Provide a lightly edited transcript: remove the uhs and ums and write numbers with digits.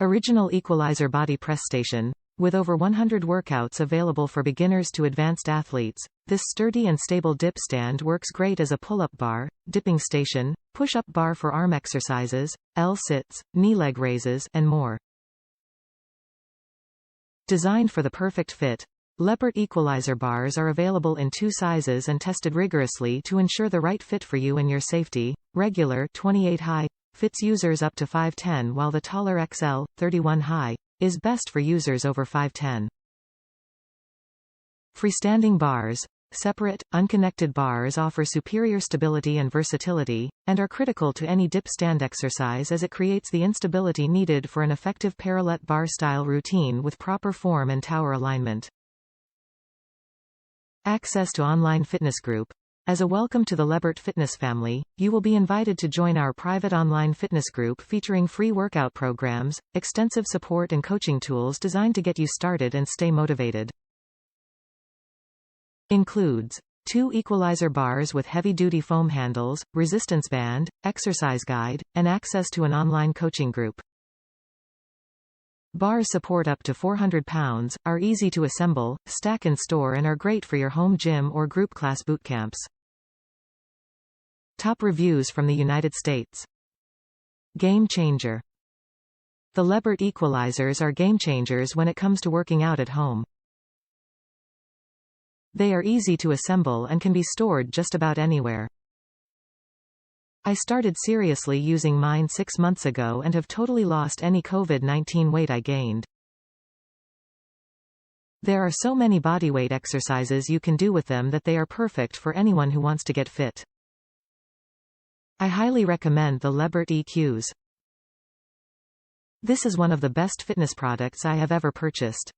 Original EQUALIZER Body Press Station. With over 100 workouts available for beginners to advanced athletes, this sturdy and stable dip stand works great as a pull-up bar, dipping station, push-up bar for arm exercises, L-sits, knee-leg raises, and more. Designed for the perfect fit, Lebert EQualizer bars are available in 2 sizes and tested rigorously to ensure the right fit for you and your safety. Regular 28 high fits users up to 5'10", while the taller XL 31 high is best for users over 5'10". Freestanding bars. Separate, unconnected bars offer superior stability and versatility, and are critical to any dip stand exercise as it creates the instability needed for an effective parallette bar-style routine with proper form and tower alignment. Access to online fitness group. As a welcome to the Lebert Fitness family, you will be invited to join our private online fitness group featuring free workout programs, extensive support and coaching tools designed to get you started and stay motivated. Includes 2 equalizer bars with heavy-duty foam handles, resistance band, exercise guide, and access to an online coaching group. Bars support up to 400 pounds, are easy to assemble, stack and store, and are great for your home gym or group class boot camps. Top reviews from the United States. Game changer. The Lebert EQualizers are game changers when it comes to working out at home. They are easy to assemble and can be stored just about anywhere. I started seriously using mine 6 months ago and have totally lost any COVID-19 weight I gained. There are so many bodyweight exercises you can do with them that they are perfect for anyone who wants to get fit. I highly recommend the Lebert EQs. This is one of the best fitness products I have ever purchased.